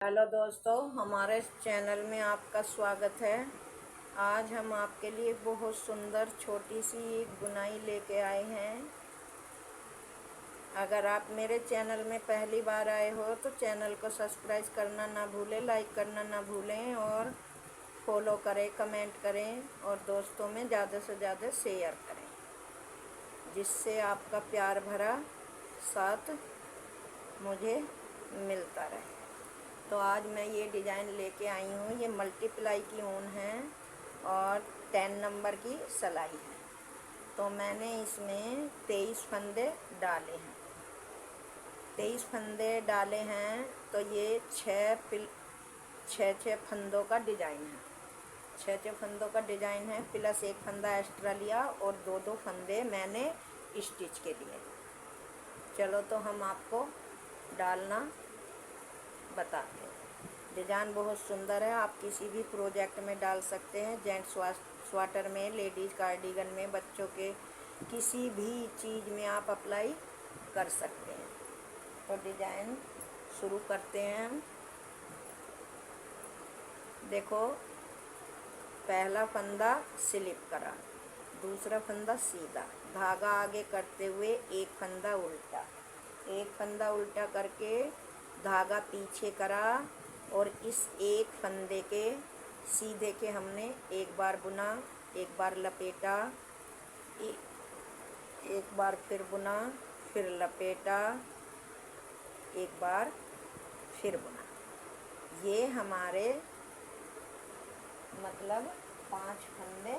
Hello दोस्तों, हमारे channel में आपका स्वागत है। आज हम आपके लिए बहुत सुंदर छोटी सी एक बुनाई लेके आए हैं। अगर आप मेरे चैनल में पहली बार आए हो तो चैनल को सब्सक्राइब करना ना भूलें, लाइक करना ना भूलें और फॉलो करें, कमेंट करें और दोस्तों में ज़्यादा से ज़्यादा शेयर करें, जिससे आपका प्यार भरा साथ मुझे मिलता रहे। तो आज मैं ये डिज़ाइन लेके आई हूँ। ये मल्टीप्लाई की ऊन है और 10 नंबर की सिलाई है। तो मैंने इसमें 23 फंदे डाले हैं। 23 फंदे डाले हैं तो ये छः फंदों का डिज़ाइन है। छः फंदों का डिज़ाइन है, प्लस एक फंदा एक्स्ट्रा लिया और दो फंदे मैंने स्टिच के लिए। चलो तो हम आपको डालना बताते हैं। डिज़ाइन बहुत सुंदर है, आप किसी भी प्रोजेक्ट में डाल सकते हैं। जेंट्स स्वेटर में, लेडीज़ कार्डिगन में, बच्चों के किसी भी चीज़ में आप अप्लाई कर सकते हैं। तो डिज़ाइन शुरू करते हैं हम। देखो, पहला फंदा स्लिप करा, दूसरा फंदा सीधा, धागा आगे करते हुए एक फंदा उल्टा, एक फंदा उल्टा करके धागा पीछे करा और इस एक फंदे के सीधे के हमने एक बार बुना, एक बार लपेटा, एक बार फिर बुना, फिर लपेटा, एक बार फिर बुना। ये हमारे मतलब 5 फंदे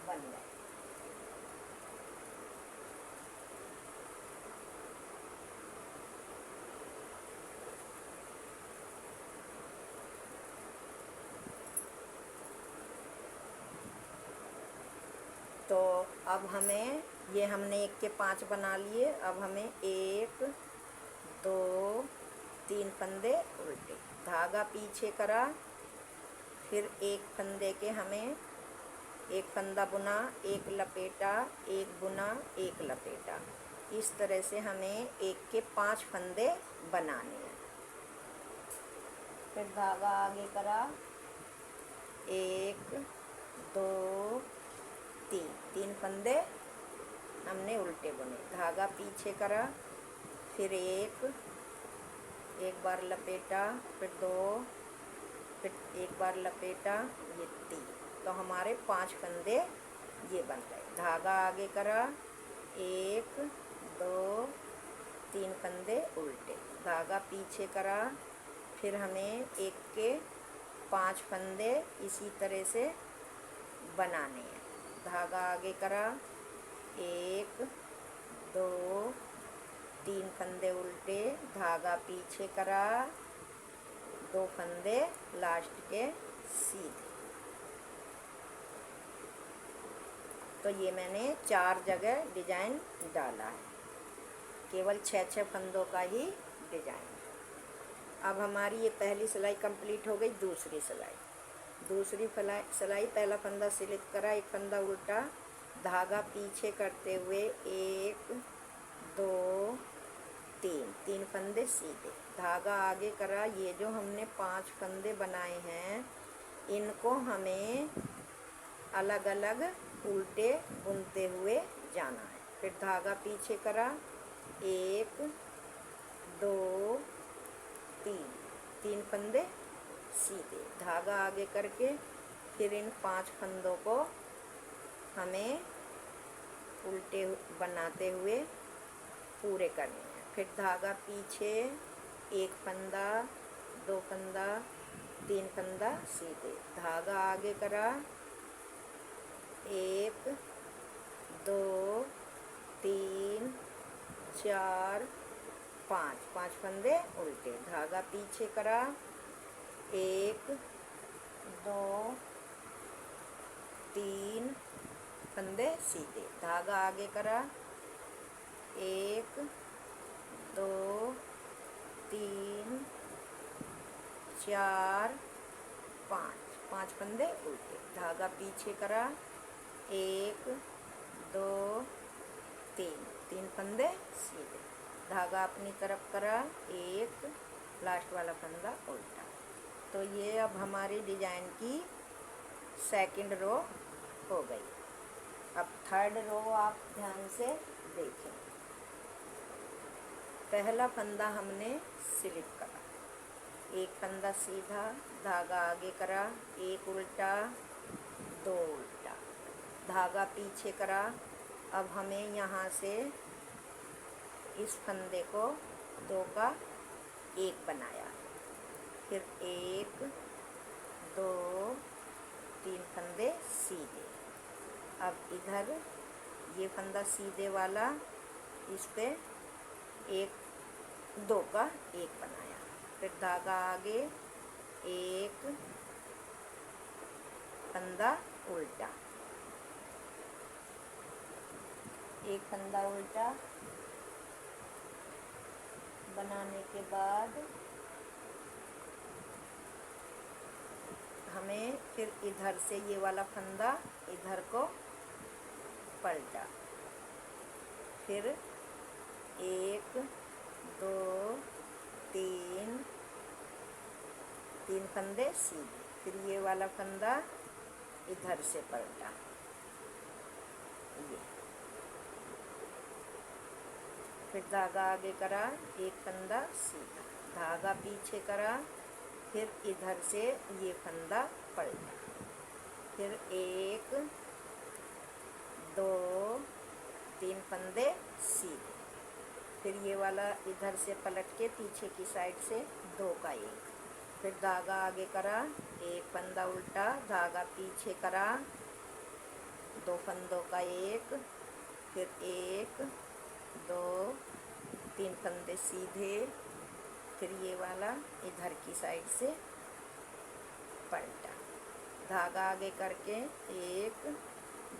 बन गए। तो अब हमें ये हमने 1 के 5 बना लिए। अब हमें 1 2 3 फंदे उल्टे, धागा पीछे करा, फिर एक फंदे के हमें एक फंदा बुना, एक लपेटा, एक बुना, एक लपेटा। इस तरह से हमें 1 के 5 फंदे बनाने हैं। फिर धागा आगे करा, 1 2 3 फंदे हमने उल्टे बुने, धागा पीछे करा, फिर एक बार लपेटा, फिर 2, फिर एक बार लपेटा, ये 3। तो हमारे 5 फंदे ये बन गए। धागा आगे करा, 1 2 3 फंदे उल्टे, धागा पीछे करा, फिर हमें 1 के 5 फंदे इसी तरह से बनाने हैं। धागा आगे करा, 1 2 3 फंदे उल्टे, धागा पीछे करा, 2 फंदे लास्ट के सीधे। तो ये मैंने 4 जगह डिज़ाइन डाला है, केवल 6 फंदों का ही डिज़ाइन। अब हमारी ये पहली सिलाई कंप्लीट हो गई। दूसरी सिलाई, पहला फंदा स्लिप करा, एक फंदा उल्टा, धागा पीछे करते हुए 1 2 3 फंदे सीधे, धागा आगे करा। ये जो हमने 5 फंदे बनाए हैं, इनको हमें अलग अलग उल्टे बुनते हुए जाना है। फिर धागा पीछे करा, 1 2 3 फंदे सीधे, धागा आगे करके फिर इन 5 फंदों को हमें उल्टे बनाते हुए पूरे करने हैं। फिर धागा पीछे, 1 फंदा, 2 फंदा, 3 फंदा सीधे, धागा आगे करा, 1 2 3 4 5 फंदे उल्टे, धागा पीछे करा, 1 2 3 फंदे सीधे, धागा आगे करा, 1 2 3 4 5 फंदे उल्टे, धागा पीछे करा, 1 2 3 फंदे सीधे, धागा अपनी तरफ करा, 1 लास्ट वाला फंदा उल्टा। तो ये अब हमारी डिजाइन की सेकंड रो हो गई। अब थर्ड रो आप ध्यान से देखें। पहला फंदा हमने स्लिप करा, एक फंदा सीधा, धागा आगे करा, एक उल्टा, दो उल्टा, धागा पीछे करा। अब हमें यहाँ से इस फंदे को दो का एक बनाया, फिर एक, दो, तीन फंदे सीधे। अब इधर ये फंदा सीधे वाला, इस पे एक, दो का एक बनाया, फिर धागा आगे, एक फंदा उल्टा, एक फंदा उल्टा बनाने के बाद हमें फिर इधर से ये वाला फंदा इधर को पलटा, फिर एक, दो, तीन, तीन फंदे सीधे, फिर ये वाला फंदा इधर से पलटा, ये, फिर धागा आगे करा, एक फंदा सीधा, धागा पीछे करा, फिर इधर से ये फंदा पलटा, फिर एक, दो, तीन फंदे सीधे, फिर ये वाला इधर से पलट के पीछे की साइड से दो का एक, फिर धागा आगे करा, एक फंदा उल्टा, धागा पीछे करा, दो फंदों का एक, फिर एक, दो, तीन फंदे सीधे, फिर ये वाला इधर की साइड से पलटा, धागा आगे करके एक,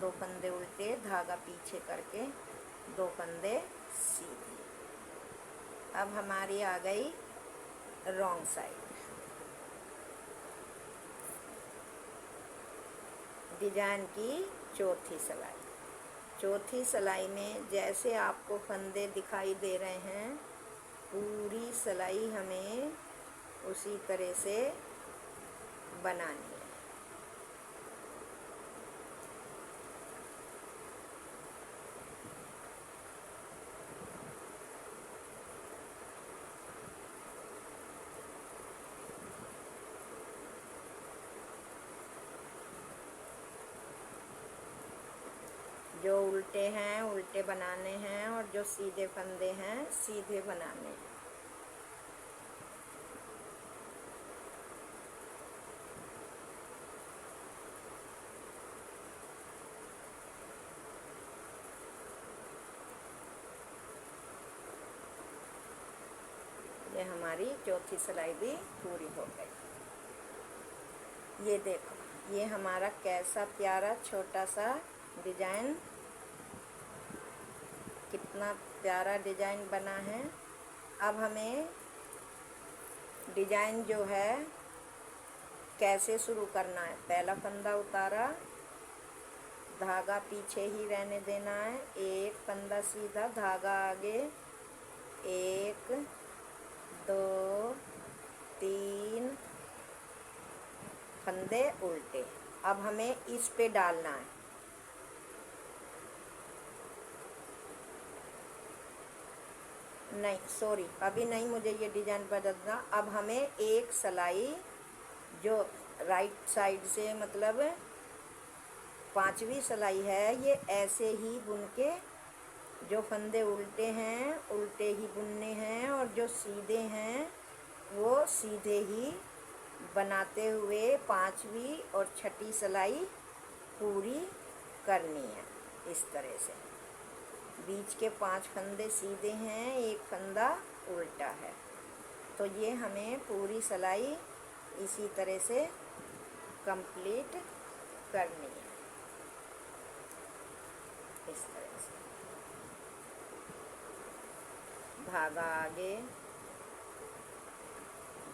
दो फंदे उल्टे, धागा पीछे करके दो फंदे सीधे। अब हमारी आ गई रॉन्ग साइड। डिजाइन की चौथी सिलाई। चौथी सिलाई में जैसे आपको फंदे दिखाई दे रहे हैं, पूरी सिलाई हमें उसी तरह से बनानी है। जो उल्टे हैं उल्टे बनाने हैं, और जो सीधे फंदे हैं सीधे बनाने हैं। ये हमारी चौथी सिलाई भी पूरी हो गई। ये देखो, ये हमारा कैसा प्यारा छोटा सा डिजाइन, कितना प्यारा डिजाइन बना है। अब हमें डिजाइन जो है कैसे शुरू करना है। पहला फंदा उतारा, धागा पीछे ही रहने देना है, एक फंदा सीधा, धागा आगे, एक, दो, तीन फंदे उल्टे। अब हमें इस पे डालना है, नहीं सॉरी अभी नहीं, मुझे ये डिजाइन बदलना। अब हमें एक सिलाई जो राइट साइड से, मतलब पांचवी सिलाई है, ये ऐसे ही बुन के, जो फंदे उल्टे हैं उल्टे ही बुनने हैं, और जो सीधे हैं वो सीधे ही बनाते हुए पांचवी और छठी सिलाई पूरी करनी है। इस तरह से बीच के 5 फंदे सीधे हैं, एक फंदा उल्टा है। तो ये हमें पूरी सिलाई इसी तरह से कंप्लीट करनी है, इस तरह से। धागा आगे,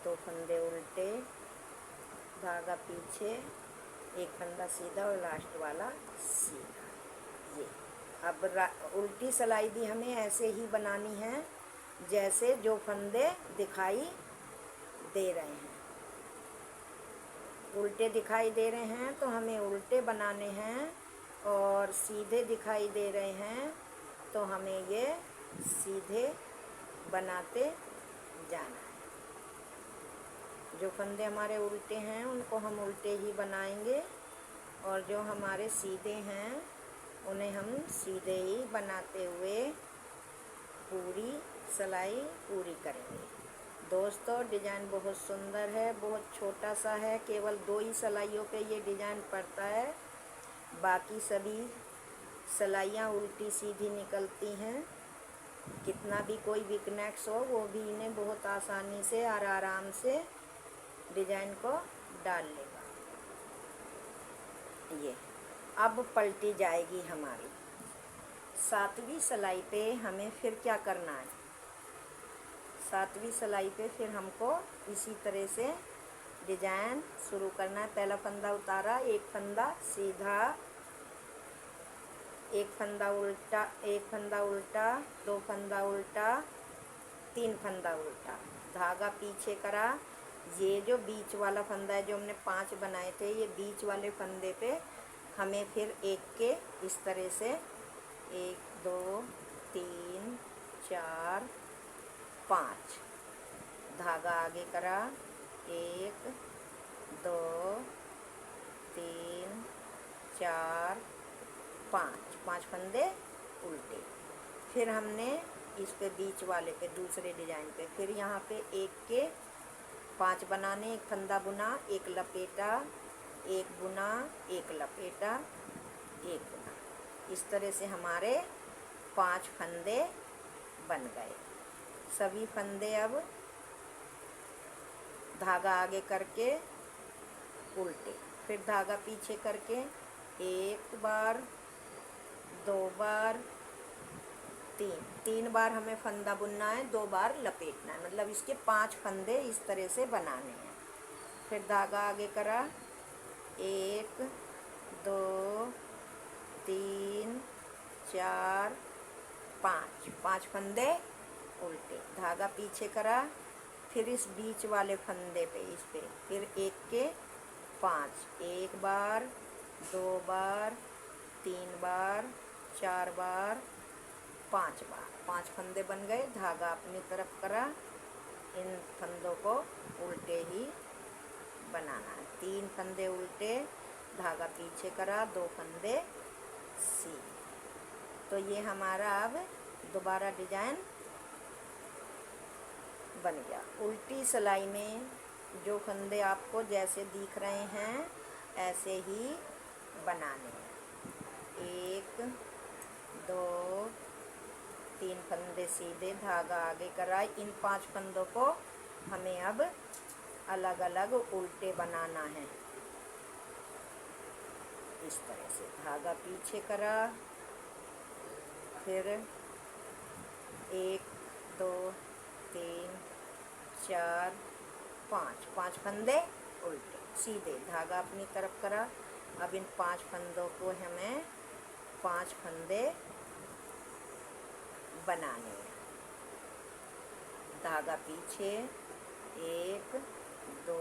दो फंदे उल्टे, धागा पीछे, एक फंदा सीधा और लास्ट वाला सीधा। ये अब उल्टी सिलाई भी हमें ऐसे ही बनानी है जैसे जो फंदे दिखाई दे रहे हैं, उल्टे दिखाई दे रहे हैं तो हमें उल्टे बनाने हैं, और सीधे दिखाई दे रहे हैं तो हमें ये सीधे बनाते जाना है। जो फंदे हमारे उल्टे हैं उनको हम उल्टे ही बनाएंगे, और जो हमारे सीधे हैं उन्हें हम सीधे ही बनाते हुए पूरी सिलाई पूरी करेंगे। दोस्तों, डिज़ाइन बहुत सुंदर है, बहुत छोटा सा है, केवल 2 ही सिलाइयों पे ये डिज़ाइन पड़ता है, बाकी सभी सिलाइयाँ उल्टी सीधी निकलती हैं। कितना भी कोई वीकनेस हो वो भी इन्हें बहुत आसानी से और आराम से डिज़ाइन को डाल लेगा। ये अब पलटी जाएगी हमारी। 7वीं सिलाई पे हमें फिर क्या करना है, 7वीं सिलाई पे फिर हमको इसी तरह से डिज़ाइन शुरू करना है। पहला फंदा उतारा, एक फंदा सीधा, एक फंदा उल्टा, एक फंदा उल्टा, 2 फंदा उल्टा, 3 फंदा उल्टा, धागा पीछे करा। ये जो बीच वाला फंदा है, जो हमने 5 बनाए थे, ये बीच वाले फंदे पे हमें फिर एक के इस तरह से 1 2 3 4 5 धागा आगे करा, 1 2 3 4 5 फंदे उल्टे। फिर हमने इस पे बीच वाले पे दूसरे डिजाइन पे फिर यहाँ पे 1 के 5 बनाने, एक फंदा बुना, एक लपेटा, एक बुना, एक लपेटा, एक बुना। इस तरह से हमारे 5 फंदे बन गए। सभी फंदे अब धागा आगे करके उल्टे, फिर धागा पीछे करके 1 बार, 2 बार, 3 बार हमें फंदा बुनना है, 2 बार लपेटना है, मतलब इसके 5 फंदे इस तरह से बनाने हैं। फिर धागा आगे करा, 1 2 3 4 5 फंदे उल्टे, धागा पीछे करा, फिर इस बीच वाले फंदे पे इस पे फिर 1 के 5, 1 बार, 2 बार, 3 बार, 4 बार, 5 बार, 5 फंदे बन गए। धागा अपनी तरफ करा, इन फंदों को उल्टे ही बनाना है। 3 फंदे उल्टे, धागा पीछे करा, 2 फंदे सीधे। तो ये हमारा अब दोबारा डिजाइन बन गया। उल्टी सिलाई में जो फंदे आपको जैसे दिख रहे हैं ऐसे ही बनाने हैं। 1 2 3 फंदे सीधे, धागा आगे करा। इन 5 फंदों को हमें अब अलग अलग उल्टे बनाना है। इस तरह से धागा पीछे करा, फिर 1 2 3 4 5 फंदे उल्टे सीधे, धागा अपनी तरफ करा। अब इन 5 फंदों को हमें 5 फंदे बनाने हैं। धागा पीछे 1 2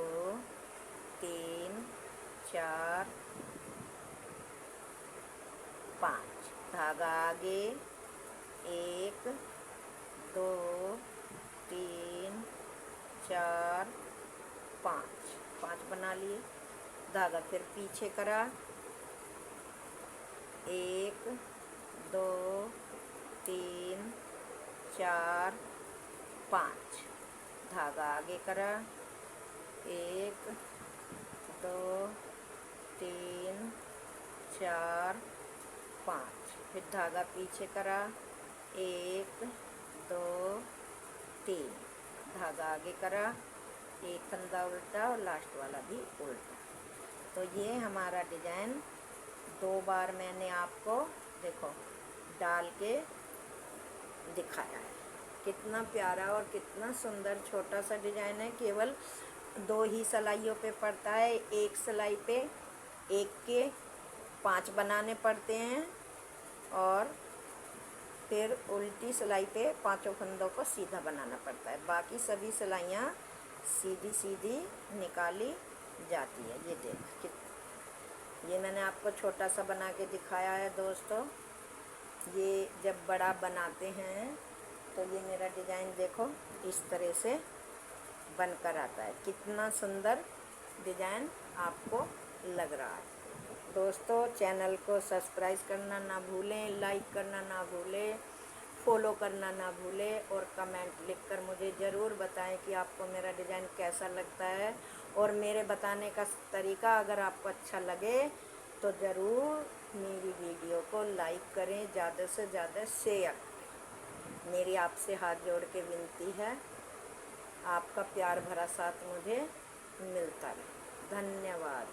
3 4 5, धागा आगे 1 2 3 4 5 बना लिए। धागा फिर पीछे करा, 1 2 3 4 5, धागा आगे करा, 1 2 3 4 5, फिर धागा पीछे करा, 1 2 3, धागा आगे करा, एक फंदा उल्टा और लास्ट वाला भी उल्टा। तो ये हमारा डिजाइन 2 बार मैंने आपको देखो डाल के दिखाया है। कितना प्यारा और कितना सुंदर छोटा सा डिजाइन है। केवल 2 ही सिलाइयों पे पड़ता है। एक सिलाई पे 1 के 5 बनाने पड़ते हैं, और फिर उल्टी सिलाई पे 5 फंदों को सीधा बनाना पड़ता है। बाकी सभी सिलाइयाँ सीधी सीधी निकाली जाती है। ये देख, ये मैंने आपको छोटा सा बना के दिखाया है दोस्तों। ये जब बड़ा बनाते हैं तो ये मेरा डिज़ाइन देखो इस तरह से बनकर आता है। कितना सुंदर डिज़ाइन आपको लग रहा है। दोस्तों चैनल को सब्सक्राइब करना ना भूलें, लाइक करना ना भूलें, फॉलो करना ना भूलें और कमेंट लिखकर मुझे ज़रूर बताएं कि आपको मेरा डिज़ाइन कैसा लगता है। और मेरे बताने का तरीका अगर आपको अच्छा लगे तो ज़रूर मेरी वीडियो को लाइक करें, ज़्यादा से ज़्यादा शेयर करें। मेरी आपसे हाथ जोड़ के विनती है, आपका प्यार भरा साथ मुझे मिलता रहे। धन्यवाद।